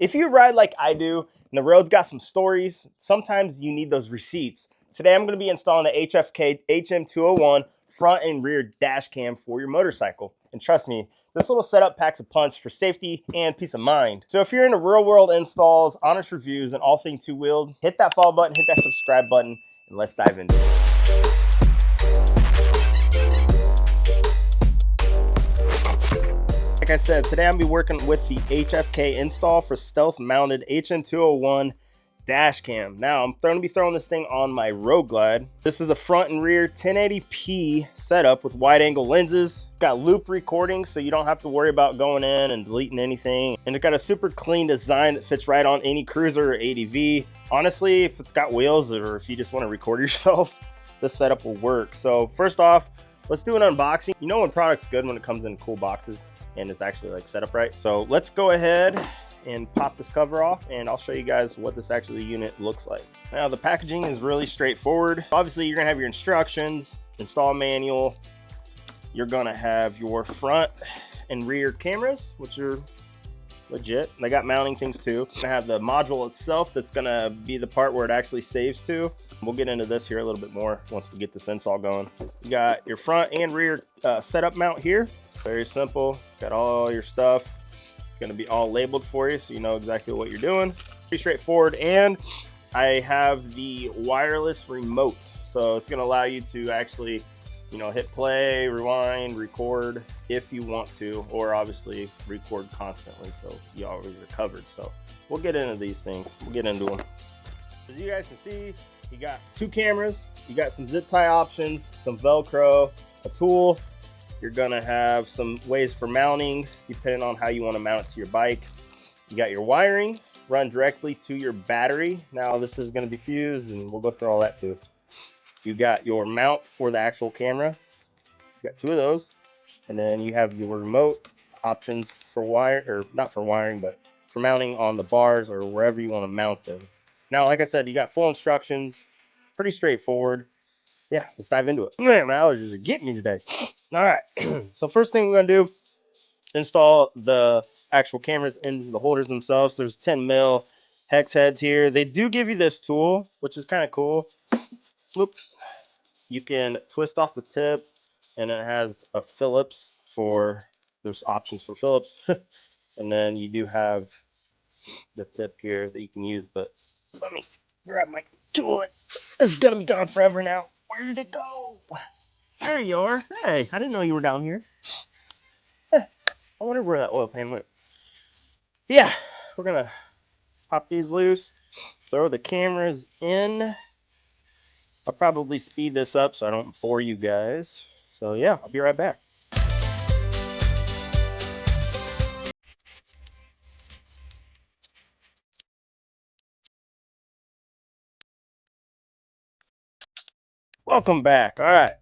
If you ride like I do, and the road's got some stories, sometimes you need those receipts. Today I'm going to be installing the HFK HM201 front and rear dash cam for your motorcycle. And trust me, this little setup packs a punch for safety and peace of mind. So if you're into real world installs, honest reviews, and all things two-wheeled, hit that follow button, hit that subscribe button, and let's dive into it. Like I said, today I'm going to be working with the HFK install for stealth mounted HM201 dash cam. Now I'm going to be throwing this thing on my Road Glide. This is a front and rear 1080p setup with wide angle lenses. It's got loop recording, so you don't have to worry about going in and deleting anything. And it's got a super clean design that fits right on any cruiser or ADV. Honestly, if it's got wheels or if you just want to record yourself, this setup will work. So first off, let's do an unboxing. You know when product's good when it comes in cool boxes and it's actually like set up right. So let's go ahead and pop this cover off and I'll show you guys what this actually unit looks like. Now the packaging is really straightforward. Obviously you're gonna have your instructions, install manual. You're gonna have your front and rear cameras, which are legit. They got mounting things too. You're gonna have the module itself that's gonna be the part where it actually saves to. We'll get into this here a little bit more once we get this install going. You got your front and rear setup mount here. Very simple. Got all your stuff. It's going to be all labeled for you so you know exactly what you're doing. Pretty straightforward. And I have the wireless remote. So it's going to allow you to actually, you know, hit play, rewind, record if you want to, or obviously record constantly. So you always are covered. So we'll get into these things. We'll get into them. As you guys can see, you got two cameras. You got some zip tie options, some Velcro, a tool. You're gonna have some ways for mounting, depending on how you want to mount it to your bike. You got your wiring, run directly to your battery. Now this is gonna be fused and we'll go through all that too. You got your mount for the actual camera. You got two of those. And then you have your remote options for wire, or not for wiring, but for mounting on the bars or wherever you want to mount them. Now, like I said, you got full instructions, pretty straightforward. Yeah, let's dive into it. Man, my allergies are getting me today. All right, so first thing we're gonna do, install the actual cameras in the holders themselves. There's 10 mil hex heads here. They do give you this tool, which is kind of cool. Oops. You can twist off the tip, and it has a Phillips for, there's options for Phillips. And then you do have the tip here that you can use, but let me grab my tool. It's gonna be gone forever now. Where did it go? There you are. Hey, I didn't know you were down here. I wonder where that oil pan went. Yeah, we're gonna pop these loose, throw the cameras in. I'll probably speed this up so I don't bore you guys. So yeah, I'll be right back. Welcome back. All right.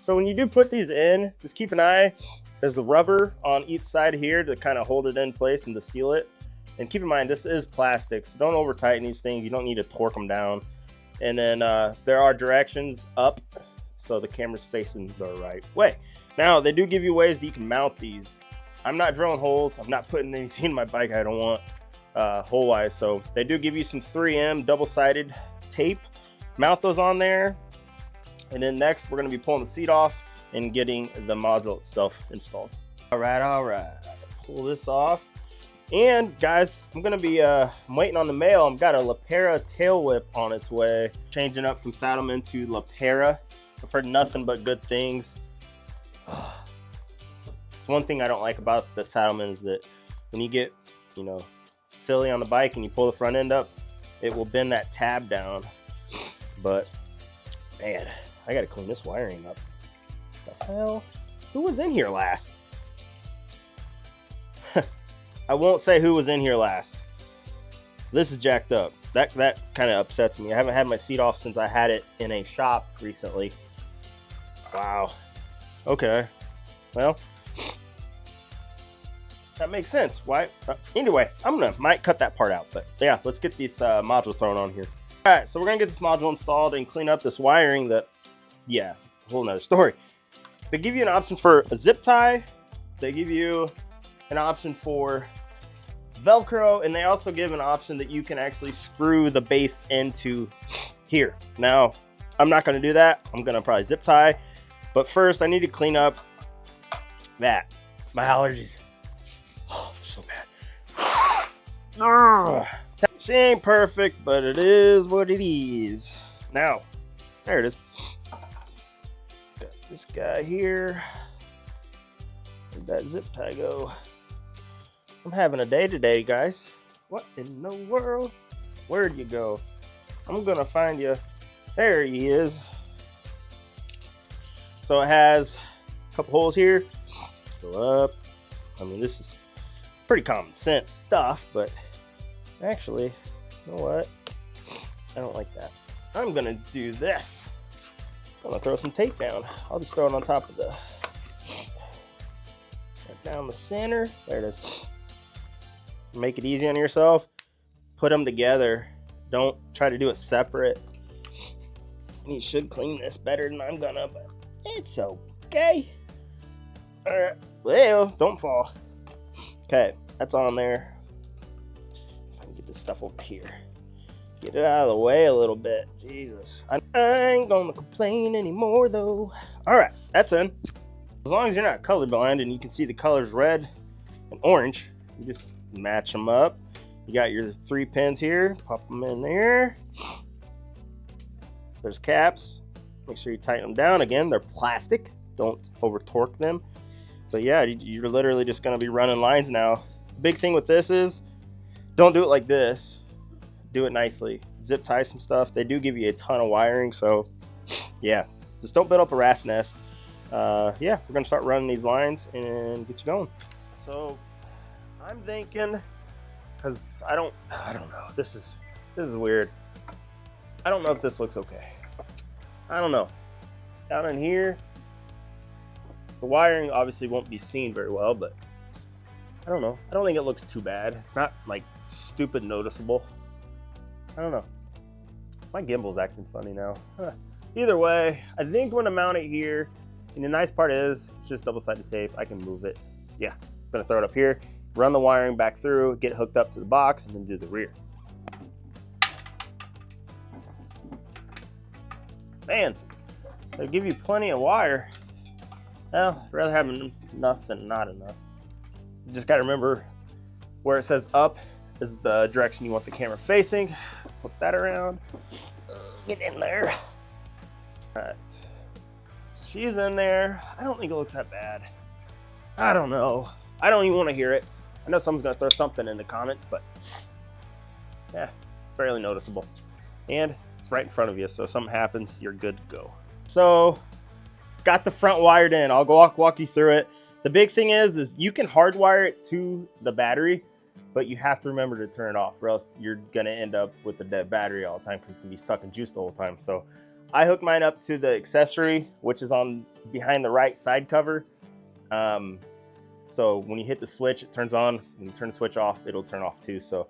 So when you do put these in, just keep an eye. There's the rubber on each side here to kind of hold it in place and to seal it. And keep in mind, this is plastic, so don't over tighten these things. You don't need to torque them down. And then there are directions up, so the camera's facing the right way. Now, they do give you ways that you can mount these. I'm not drilling holes. I'm not putting anything in my bike I don't want hole-wise. So they do give you some 3M double-sided tape. Mount those on there. And then next, we're going to be pulling the seat off and getting the module itself installed. All right. Pull this off. And guys, I'm going to be I'm waiting on the mail. I've got a Lapera tail whip on its way. Changing up from Saddleman to Lapera. I've heard nothing but good things. It's one thing I don't like about the Saddleman is that when you get, you know, silly on the bike and you pull the front end up, it will bend that tab down. But man, I gotta clean this wiring up. What the hell? Who was in here last? I won't say who was in here last. This is jacked up. That kind of upsets me. I haven't had my seat off since I had it in a shop recently. Wow. Okay. Well, that makes sense. Why? Anyway, might cut that part out. But yeah, let's get this module thrown on here. All right, so we're gonna get this module installed and clean up this wiring. That, yeah, a whole nother story. They give you an option for a zip tie. They give you an option for Velcro, and they also give an option that you can actually screw the base into here. Now, I'm not gonna do that. I'm gonna probably zip tie, but first I need to clean up that. My allergies, oh, so bad. She ain't perfect, but it is what it is. Now, there it is. Got this guy here. Where'd that zip tie go? I'm having a day today, guys. What in the world? Where'd you go? I'm gonna find you. There he is. So it has a couple holes here. Go up. I mean, this is pretty common sense stuff, but actually, you know what? I don't like that. I'm gonna do this. I'm gonna throw some tape down. I'll just throw it on top of the, down the center. There it is. Make it easy on yourself. Put them together. Don't try to do it separate. You should clean this better than I'm gonna, but it's okay. All right, well, don't fall. Okay, that's on there. If I can get this stuff over here. Get it out of the way a little bit. Jesus. I ain't gonna complain anymore though. All right, that's in. As long as you're not colorblind and you can see the colors red and orange, you just match them up. You got your 3 pins here, pop them in there. There's caps. Make sure you tighten them down. Again, they're plastic. Don't over torque them. But yeah, you're literally just gonna be running lines now. Big thing with this is, don't do it like this. Do it nicely. Zip tie some stuff. They do give you a ton of wiring, so yeah, just don't build up a rat's nest. Yeah, we're gonna start running these lines and get you going. So I'm thinking, because I don't know. This is weird. I don't know if this looks okay. I don't know. Down in here, the wiring obviously won't be seen very well, but I don't know. I don't think it looks too bad. It's not like stupid noticeable. I don't know. My gimbal's acting funny now. Either way, I think I'm gonna mount it here. And the nice part is, it's just double-sided tape. I can move it. Yeah, I'm gonna throw it up here, run the wiring back through, get hooked up to the box, and then do the rear. Man, they give you plenty of wire. Well, I'd rather have enough than not enough. You just gotta remember where it says up is the direction you want the camera facing. Flip that around. Get in there. All right. So she's in there. I don't think it looks that bad. I don't know. I don't even want to hear it. I know someone's gonna throw something in the comments, but yeah, it's barely noticeable. And it's right in front of you, so if something happens, you're good to go. So, got the front wired in. I'll go walk you through it. The big thing is you can hardwire it to the battery, but you have to remember to turn it off, or else you're gonna end up with a dead battery all the time because it's gonna be sucking juice the whole time. So I hook mine up to the accessory, which is on behind the right side cover. So when you hit the switch, it turns on. When you turn the switch off, it'll turn off too. So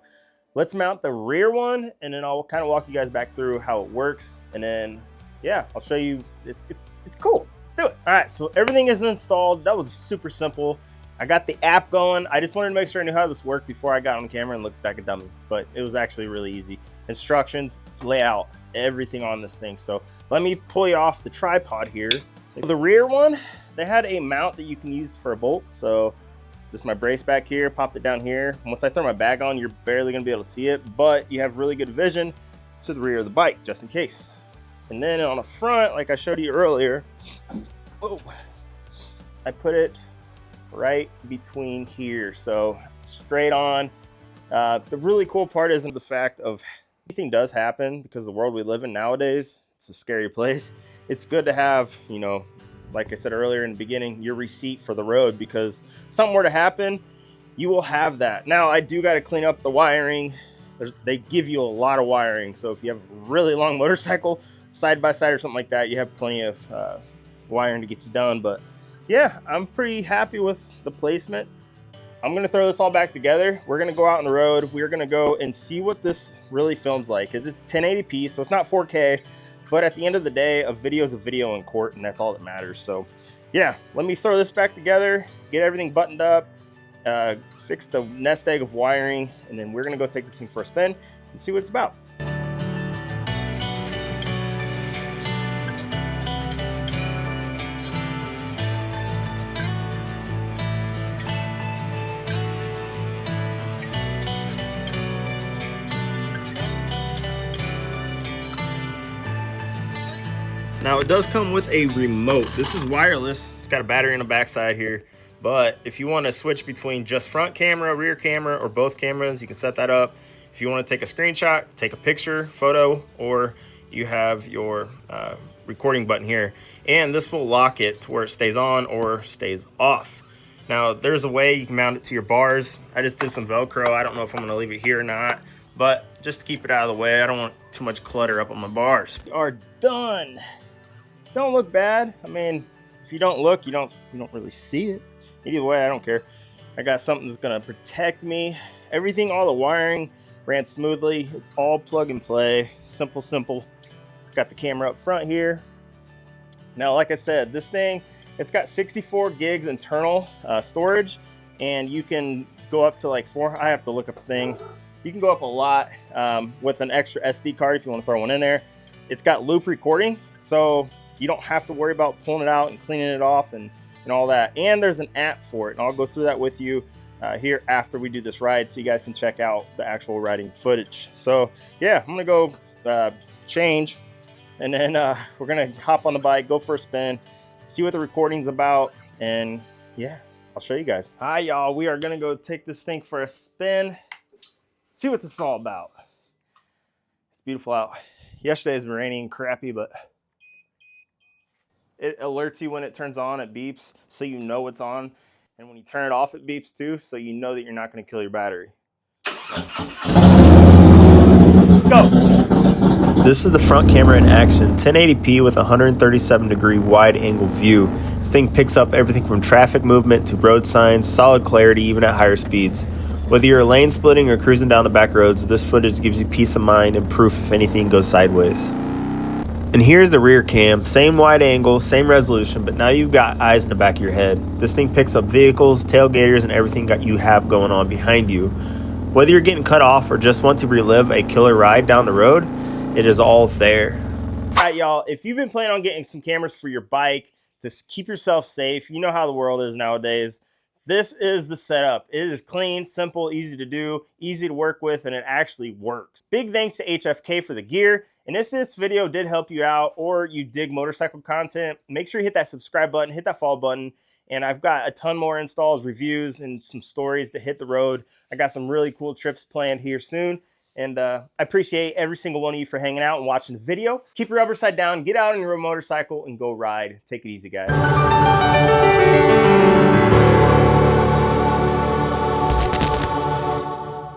let's mount the rear one, and then I'll kind of walk you guys back through how it works. And then, yeah, I'll show you. It's cool. Let's do it. All right, so everything is installed. That was super simple. I got the app going. I just wanted to make sure I knew how this worked before I got on camera and looked like a dummy, but it was actually really easy. Instructions, layout, everything on this thing. So let me pull you off the tripod here. The rear one, they had a mount that you can use for a bolt. So this is my brace back here, popped it down here. Once I throw my bag on, you're barely gonna be able to see it, but you have really good vision to the rear of the bike, just in case. And then on the front, like I showed you earlier, whoa, I put it right between here, so straight on. The really cool part isn't the fact of anything does happen, because the world we live in nowadays, it's a scary place. It's good to have, you know, like I said earlier in the beginning, your receipt for the road, because something were to happen, you will have that. Now I do got to clean up the wiring. They give you a lot of wiring, so if you have a really long motorcycle, side by side or something like that, you have plenty of wiring to get you done. But yeah, I'm pretty happy with the placement. I'm gonna throw this all back together. We're gonna go out on the road. We're gonna go and see what this really films like. It is 1080p, so it's not 4K, but at the end of the day, a video is a video in court, and that's all that matters. So yeah, let me throw this back together, get everything buttoned up, fix the nest egg of wiring, and then we're gonna go take this thing for a spin and see what it's about. Now it does come with a remote. This is wireless. It's got a battery on the backside here. But if you want to switch between just front camera, rear camera, or both cameras, you can set that up. If you want to take a screenshot, take a picture, photo, or you have your recording button here. And this will lock it to where it stays on or stays off. Now there's a way you can mount it to your bars. I just did some Velcro. I don't know if I'm going to leave it here or not. But just to keep it out of the way, I don't want too much clutter up on my bars. We are done. Don't look bad. I mean, if you don't look, you don't really see it. Either way, I don't care. I got something that's gonna protect me. Everything, all the wiring ran smoothly. It's all plug and play. Simple. Got the camera up front here. Now, like I said, this thing, it's got 64 gigs internal storage, and you can go up to like 4. I have to look up a thing. You can go up a lot with an extra SD card if you want to throw one in there. It's got loop recording, so you don't have to worry about pulling it out and cleaning it off and all that. And there's an app for it, and I'll go through that with you here after we do this ride, so you guys can check out the actual riding footage. So yeah, I'm gonna go change, and then we're gonna hop on the bike, go for a spin, see what the recording's about, and yeah, I'll show you guys. Hi y'all, we are gonna go take this thing for a spin, see what this is all about. It's beautiful out. Yesterday's been raining and crappy, but it alerts you when it turns on, it beeps, so you know it's on. And when you turn it off, it beeps too, so you know that you're not gonna kill your battery. Let's go. This is the front camera in action, 1080p with 137-degree wide angle view. This thing picks up everything from traffic movement to road signs, solid clarity even at higher speeds. Whether you're lane splitting or cruising down the back roads, this footage gives you peace of mind and proof if anything goes sideways. And here's the rear cam, same wide angle, same resolution, but now you've got eyes in the back of your head. This thing picks up vehicles, tailgaters, and everything that you have going on behind you. Whether you're getting cut off or just want to relive a killer ride down the road, it is all there. All right, y'all, if you've been planning on getting some cameras for your bike to keep yourself safe, you know how the world is nowadays. This is the setup. It is clean, simple, easy to do, easy to work with, and it actually works. Big thanks to HFK for the gear. And if this video did help you out or you dig motorcycle content, make sure you hit that subscribe button, hit that follow button. And I've got a ton more installs, reviews, and some stories to hit the road. I got some really cool trips planned here soon. And I appreciate every single one of you for hanging out and watching the video. Keep your rubber side down, get out on your motorcycle, and go ride. Take it easy, guys.